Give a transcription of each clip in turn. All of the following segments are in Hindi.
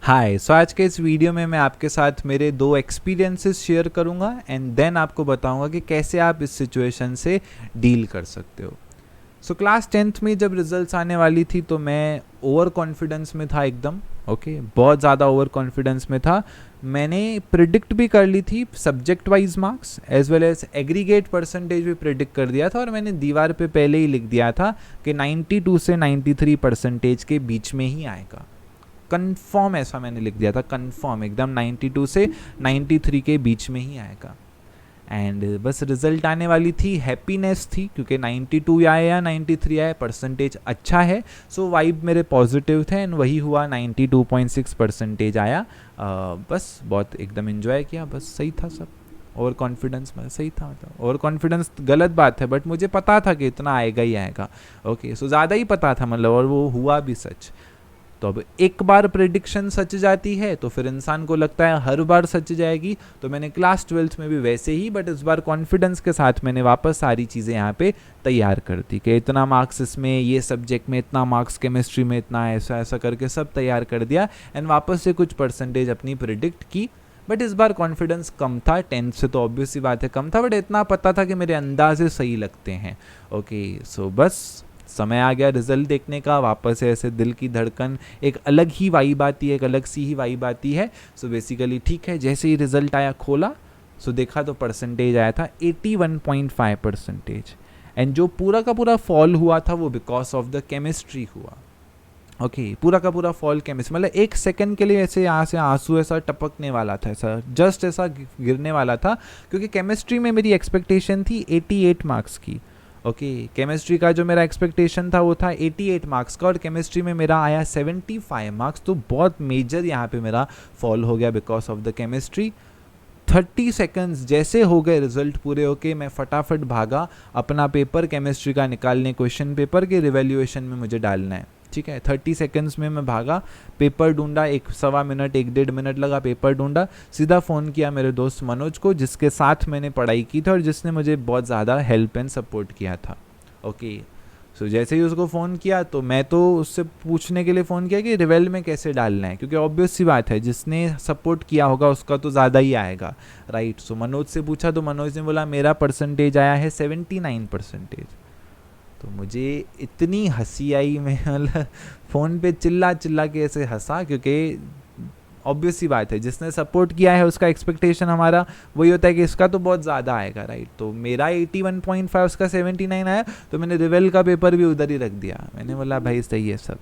हाय सो आज के इस वीडियो में मैं आपके साथ मेरे दो एक्सपीरियंसेस शेयर करूंगा एंड देन आपको बताऊंगा कि कैसे आप इस सिचुएशन से डील कर सकते हो। सो क्लास 10th में जब रिजल्ट्स आने वाली थी तो मैं ओवर कॉन्फिडेंस में था एकदम। बहुत ज़्यादा ओवर कॉन्फिडेंस में था। मैंने प्रिडिक्ट भी कर ली थी subject wise marks as well as aggregate percentage भी प्रिडिक्ट कर दिया था और मैंने दीवार पे पहले ही लिख दिया था कि 92 से 93 परसेंटेज के बीच में ही आएगा। कंफर्म ऐसा मैंने लिख दिया था, कंफर्म एकदम 92 से 93 के बीच में ही आएगा। एंड बस रिजल्ट आने वाली थी, हैप्पीनेस थी क्योंकि 92 आए या 93 आए परसेंटेज अच्छा है। सो वाइब मेरे पॉजिटिव थे एंड वही हुआ, 92.6 परसेंटेज आया। बस बहुत एकदम इन्जॉय किया, बस सही था सब। ओवर कॉन्फिडेंस में सही था, मतलब ओवर कॉन्फिडेंस गलत बात है बट मुझे पता था कि इतना आएगा ही आएगा। सो ज़्यादा ही पता था मतलब, और वो हुआ भी सच। तो अब एक बार प्रेडिक्शन सच जाती है तो फिर इंसान को लगता है हर बार सच जाएगी। तो मैंने क्लास 12th में भी वैसे ही, बट इस बार कॉन्फिडेंस के साथ मैंने वापस सारी चीज़ें यहाँ पे तैयार कर दी कि इतना मार्क्स इसमें, ये सब्जेक्ट में इतना मार्क्स, केमिस्ट्री में इतना, ऐसा ऐसा करके सब तैयार कर दिया एंड वापस से कुछ परसेंटेज अपनी प्रिडिक्ट की। बट इस बार कॉन्फिडेंस कम था, 10th से तो ऑब्वियस सी बात है कम था, बट इतना पता था कि मेरे अंदाजे सही लगते हैं। सो बस समय आ गया रिजल्ट देखने का। वापस से ऐसे दिल की धड़कन, एक अलग ही वाइब आती है, एक अलग सी ही वाइब आती है। सो बेसिकली ठीक है, जैसे ही रिजल्ट आया खोला सो देखा तो परसेंटेज आया था 81.5 परसेंटेज। एंड जो पूरा का पूरा फॉल हुआ था वो बिकॉज ऑफ द केमिस्ट्री हुआ। पूरा का पूरा फॉल केमिस्ट्री, मतलब एक सेकंड के लिए ऐसे यहाँ से आंसू ऐसा टपकने वाला था, ऐसा जस्ट ऐसा गिरने वाला था, क्योंकि केमिस्ट्री में मेरी एक्सपेक्टेशन थी 88 मार्क्स की। केमिस्ट्री का जो मेरा एक्सपेक्टेशन था वो था 88 मार्क्स का और केमिस्ट्री में मेरा आया 75 मार्क्स। तो बहुत मेजर यहाँ पे मेरा फॉल हो गया because of the chemistry. 30 seconds जैसे हो गए रिजल्ट पूरे होके, मैं फटाफट भागा अपना पेपर केमिस्ट्री का निकालने, क्वेश्चन पेपर के रिवैल्यूएशन में मुझे डालना है। 30 सेकंड्स में मैं भागा, पेपर ढूंढा, 1-1.25 मिनट 1-1.5 मिनट लगा, पेपर ढूंढा, सीधा फ़ोन किया मेरे दोस्त मनोज को जिसके साथ मैंने पढ़ाई की थी और जिसने मुझे बहुत ज़्यादा हेल्प एंड सपोर्ट किया था। सो जैसे ही उसको फ़ोन किया तो मैं तो उससे पूछने के लिए फ़ोन किया कि रिवेल में कैसे डालना है, क्योंकि ऑब्वियस सी बात है जिसने सपोर्ट किया होगा उसका तो ज़्यादा ही आएगा, राइट। सो मनोज से पूछा तो मनोज ने बोला मेरा परसेंटेज आया है 79 परसेंटेज। तो मुझे इतनी हंसी आई, मैं मतलब फ़ोन पे चिल्ला चिल्ला के ऐसे हंसा, क्योंकि ऑब्वियस सी बात है जिसने सपोर्ट किया है उसका एक्सपेक्टेशन हमारा वही होता है कि इसका तो बहुत ज़्यादा आएगा, राइट। तो मेरा 81.5, उसका 79 आया, तो मैंने रिवेल का पेपर भी उधर ही रख दिया। मैंने बोला भाई सही है सब,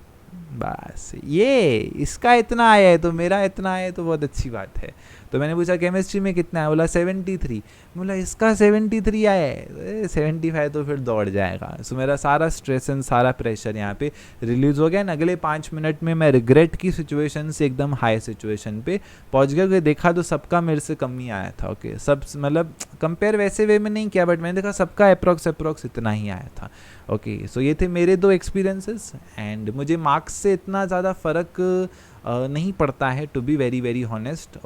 बस ये इसका इतना आया है तो मेरा इतना आया है तो बहुत अच्छी बात है। तो मैंने पूछा केमिस्ट्री में कितना है, बोला 73। बोला इसका 73 आया है, 75 तो फिर दौड़ जाएगा। सो मेरा सारा स्ट्रेस एंड सारा प्रेशर यहाँ पे रिलीज हो गया। अगले 5 मिनट में मैं रिग्रेट की सिचुएशन से एकदम हाई सिचुएशन पे पहुँच गया, क्योंकि देखा तो सबका मेरे से कम ही आया था। सब मतलब कंपेयर वैसे वे में नहीं किया, बट मैंने देखा सबका अप्रॉक्स इतना ही आया था। सो ये थे मेरे दो एक्सपीरियंसेस एंड मुझे मार्क्स से इतना ज़्यादा फ़र्क नहीं पड़ता है, to be very very honest.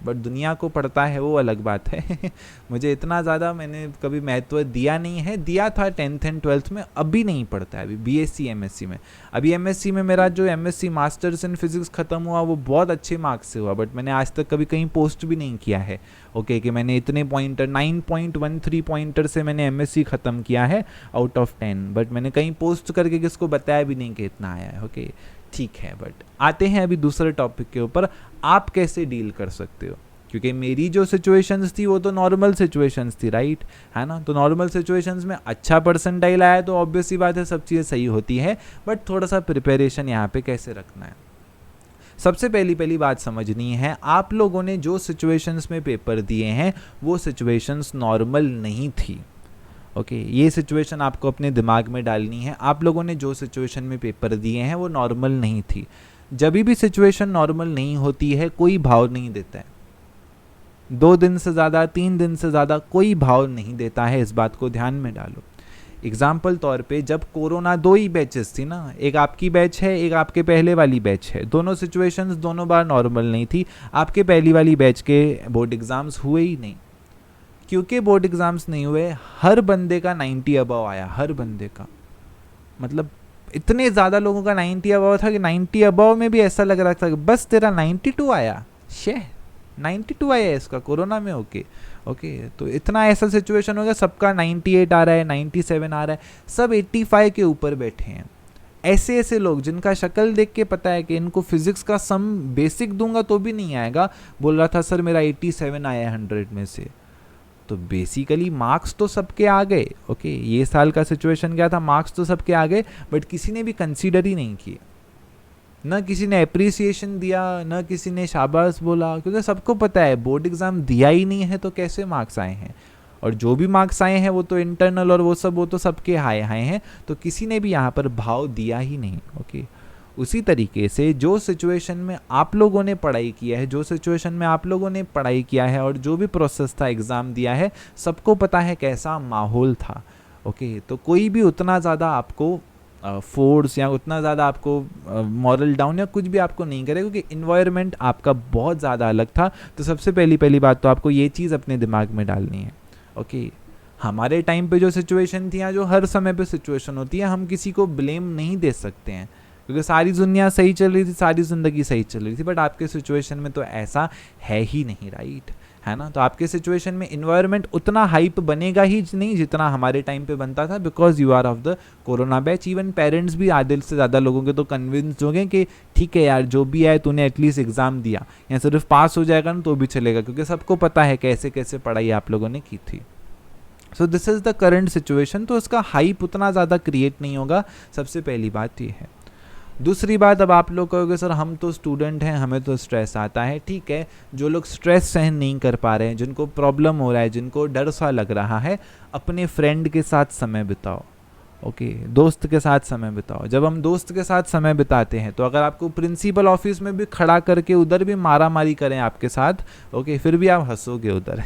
But दुनिया को पड़ता है वो अलग बात है। मुझे इतना ज़्यादा मैंने कभी महत्व दिया नहीं है, दिया था 10th एंड 12th में, अभी नहीं पड़ता है। अभी BSc MSc में, अभी MSc में मेरा जो MSc मास्टर्स इन फिजिक्स ख़त्म हुआ वो बहुत अच्छे मार्क्स से हुआ, बट मैंने आज तक कभी कहीं पोस्ट भी नहीं किया है। कि मैंने इतने पॉइंटर 9.13 पॉइंटर से मैंने MSc ख़त्म किया है आउट ऑफ 10, बट मैंने कहीं पोस्ट करके किसको बताया भी नहीं कि इतना आया है। ठीक है, बट आते हैं अभी दूसरे टॉपिक के ऊपर, आप कैसे डील कर सकते हो। क्योंकि मेरी जो सिचुएशंस थी वो तो नॉर्मल सिचुएशंस थी, राइट, है ना। तो नॉर्मल सिचुएशंस में अच्छा परसेंटाइल आया तो ऑब्वियस सी बात है सब चीज़ें सही होती है, बट थोड़ा सा प्रिपरेशन यहाँ पे कैसे रखना है। सबसे पहली बात समझनी है, आप लोगों ने जो सिचुएशंस में पेपर दिए हैं वो सिचुएशंस नॉर्मल नहीं थी। ये सिचुएशन आपको अपने दिमाग में डालनी है। आप लोगों ने जो सिचुएशन में पेपर दिए हैं वो नॉर्मल नहीं थी। जब भी सिचुएशन नॉर्मल नहीं होती है कोई भाव नहीं देता है, 2 दिन से ज़्यादा 3 दिन से ज़्यादा कोई भाव नहीं देता है, इस बात को ध्यान में डालो। एग्जाम्पल तौर पे जब कोरोना 2 ही बैचेस थी ना, एक आपकी बैच है, एक आपके पहले वाली बैच है, दोनों सिचुएशंस दोनों बार नॉर्मल नहीं थी। आपके पहली वाली बैच के बोर्ड एग्ज़ाम्स हुए ही नहीं, क्योंकि बोर्ड एग्ज़ाम्स नहीं हुए, हर बंदे का 90 अबव आया, हर बंदे का, मतलब इतने ज़्यादा लोगों का 90 अबव था कि 90 अबव में भी ऐसा लग रहा था कि बस तेरा 92 आया, 92 आया इसका कोरोना में। ओके तो इतना ऐसा सिचुएशन हो गया, सबका 98 आ रहा है, 97 आ रहा है, सब 85 के ऊपर बैठे हैं। ऐसे ऐसे लोग जिनका शक्ल देख के पता है कि इनको फिजिक्स का सम बेसिक दूंगा तो भी नहीं आएगा, बोल रहा था सर मेरा 87 आया 100 में से। तो बेसिकली मार्क्स तो सबके आ गए। ओके ये साल का सिचुएशन क्या था, मार्क्स तो सबके आ गए, बट किसी ने भी कंसीडर ही नहीं किए, न किसी ने अप्रिसिएशन दिया, न किसी ने शाबाश बोला, क्योंकि सबको पता है बोर्ड एग्जाम दिया ही नहीं है तो कैसे मार्क्स आए हैं, और जो भी मार्क्स आए हैं वो तो इंटरनल और वो तो सबके हाई हैं, तो किसी ने भी यहाँ पर भाव दिया ही नहीं। ओके उसी तरीके से जो सिचुएशन में आप लोगों ने पढ़ाई किया है, जो सिचुएशन में आप लोगों ने पढ़ाई किया है और जो भी प्रोसेस था एग्ज़ाम दिया है, सबको पता है कैसा माहौल था। ओके तो कोई भी उतना ज़्यादा आपको फोर्स या उतना ज़्यादा आपको मॉरल डाउन या कुछ भी आपको नहीं करे, क्योंकि इन्वायरमेंट आपका बहुत ज़्यादा अलग था। तो सबसे पहली बात तो आपको ये चीज़ अपने दिमाग में डालनी है। ओके हमारे टाइम पे जो सिचुएशन थी या जो हर समय पे सिचुएशन होती है, हम किसी को ब्लेम नहीं दे सकते हैं, क्योंकि सारी दुनिया सही चल रही थी, सारी ज़िंदगी सही चल रही थी, बट आपके सिचुएशन में तो ऐसा है ही नहीं, राइट है ना। तो आपके सिचुएशन में इन्वायरमेंट उतना हाइप बनेगा ही नहीं जितना हमारे टाइम पे बनता था, because you are of the corona batch. Even parents भी आधे से ज़्यादा लोगों के तो कन्विंस्ड हो गए कि ठीक है यार जो भी है तूने एटलीस्ट एग्ज़ाम दिया, या सिर्फ पास हो जाएगा ना तो भी चलेगा, क्योंकि सबको पता है कैसे कैसे पढ़ाई आप लोगों ने की थी। So this is the current situation. तो उसका हाइप उतना ज़्यादा क्रिएट नहीं होगा, सबसे पहली बात ये है। दूसरी बात, अब आप लोग कहोगे सर हम तो स्टूडेंट हैं, हमें तो स्ट्रेस आता है। ठीक है, जो लोग स्ट्रेस सहन नहीं कर पा रहे हैं, जिनको प्रॉब्लम हो रहा है, जिनको डर सा लग रहा है, अपने फ्रेंड के साथ समय बिताओ। ओके दोस्त के साथ समय बिताओ। जब हम दोस्त के साथ समय बिताते हैं तो अगर आपको प्रिंसिपल ऑफिस में भी खड़ा करके उधर भी मारा मारी करें आपके साथ, ओके फिर भी आप हंसोगे उधर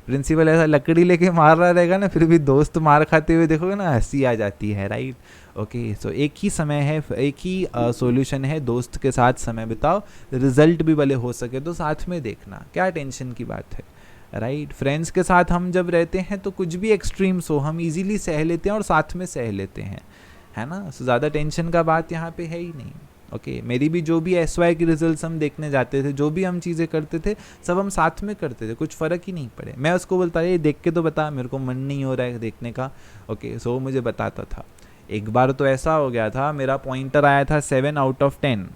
प्रिंसिपल ऐसा लकड़ी लेके मार रहा रहेगा ना, फिर भी दोस्त मार खाते हुए देखोगे ना, हंसी आ जाती है, राइट। ओके सो एक ही समय है, एक ही सॉल्यूशन है, दोस्त के साथ समय बिताओ। रिजल्ट भी भले हो सके तो साथ में देखना, क्या टेंशन की बात है, राइट। फ्रेंड्स के साथ हम जब रहते हैं तो कुछ भी एक्सट्रीम्स हो हम इजीली सह लेते हैं और साथ में सह लेते हैं, है ना। सो ज़्यादा टेंशन का बात यहाँ पे है ही नहीं। ओके मेरी भी जो भी SY के रिजल्ट्स हम देखने जाते थे, जो भी हम चीज़ें करते थे, सब हम साथ में करते थे, कुछ फ़र्क ही नहीं पड़े। मैं उसको बोलता ये देख के तो बता, मेरे को मन नहीं हो रहा है देखने का। ओके सो वो मुझे बताता था। एक बार तो ऐसा हो गया था, मेरा पॉइंटर आया था 7 आउट ऑफ 10।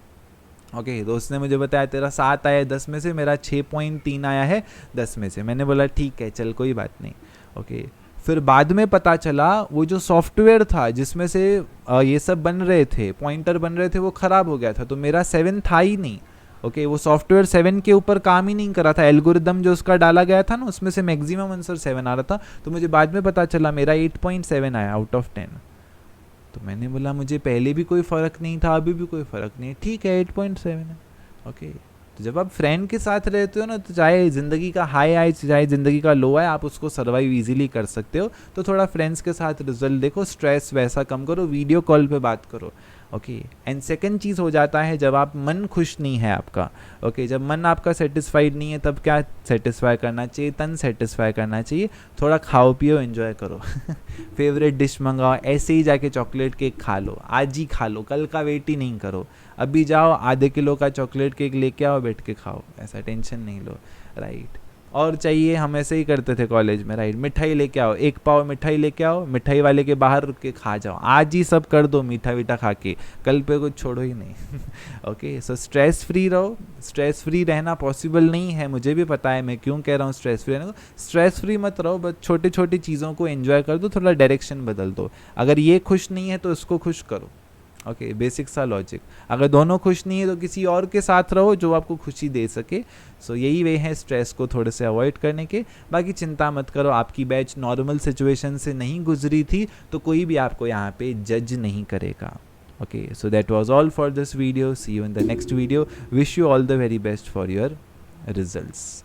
ओके दोस्त ने मुझे बताया तेरा 7 आया है 10 में से, मेरा 6.3 आया है 10 में से। मैंने बोला ठीक है चल कोई बात नहीं। ओके फिर बाद में पता चला वो जो सॉफ्टवेयर था जिसमें से ये सब बन रहे थे, पॉइंटर बन रहे थे, वो ख़राब हो गया था, तो मेरा 7 था ही नहीं। ओके वो सॉफ्टवेयर 7 के ऊपर काम ही नहीं कर रहा था, एल्गोरिदम जो उसका डाला गया था ना उसमें से मैक्सिमम आंसर 7 आ रहा था। तो मुझे बाद में पता चला मेरा 8.7 आया आउट ऑफ 10। तो मैंने बोला मुझे पहले भी कोई फ़र्क नहीं था, अभी भी कोई फ़र्क नहीं है, ठीक है 8.7 है। ओके तो जब आप फ्रेंड के साथ रहते हो ना, तो चाहे ज़िंदगी का हाई आए चाहे ज़िंदगी का लो आए, आप उसको सर्वाइव इजीली कर सकते हो। तो थोड़ा फ्रेंड्स के साथ रिजल्ट देखो, स्ट्रेस वैसा कम करो, वीडियो कॉल पे बात करो। ओके एंड सेकंड चीज़ हो जाता है जब आप मन खुश नहीं है आपका। ओके जब मन आपका सेटिस्फाइड नहीं है तब क्या सेटिस्फाई करना चाहिए, तन सेटिस्फाई करना चाहिए। थोड़ा खाओ पियो एंजॉय करो फेवरेट डिश मंगाओ, ऐसे ही जाके चॉकलेट केक खा लो, आज ही खा लो, कल का वेट ही नहीं करो, अभी जाओ आधे किलो का चॉकलेट केक लेके आओ, बैठ के खाओ, ऐसा टेंशन नहीं लो, राइट। और चाहिए हम ऐसे ही करते थे कॉलेज में, राइट, मिठाई लेके आओ, 1 पाव मिठाई लेके आओ, मिठाई वाले के बाहर रुक के खा जाओ, आज ही सब कर दो मीठा वीठा खा के, कल पे कुछ छोड़ो ही नहीं ओके सो स्ट्रेस फ्री रहो। स्ट्रेस फ्री रहना पॉसिबल नहीं है, मुझे भी पता है, मैं क्यों कह रहा हूँ स्ट्रेस फ्री रहने को। स्ट्रेस फ्री मत रहो, बस छोटी छोटी चीज़ों को एंजॉय कर दो, थोड़ा डायरेक्शन बदल दो। अगर ये खुश नहीं है तो इसको खुश करो। ओके बेसिक सा लॉजिक। अगर दोनों खुश नहीं है तो किसी और के साथ रहो जो आपको खुशी दे सके। सो यही वे है स्ट्रेस को थोड़े से अवॉइड करने के। बाकी चिंता मत करो, आपकी बैच नॉर्मल सिचुएशन से नहीं गुजरी थी तो कोई भी आपको यहाँ पे जज नहीं करेगा। Okay so that was all for this video. See you in the next video. Wish you all the very best for your results.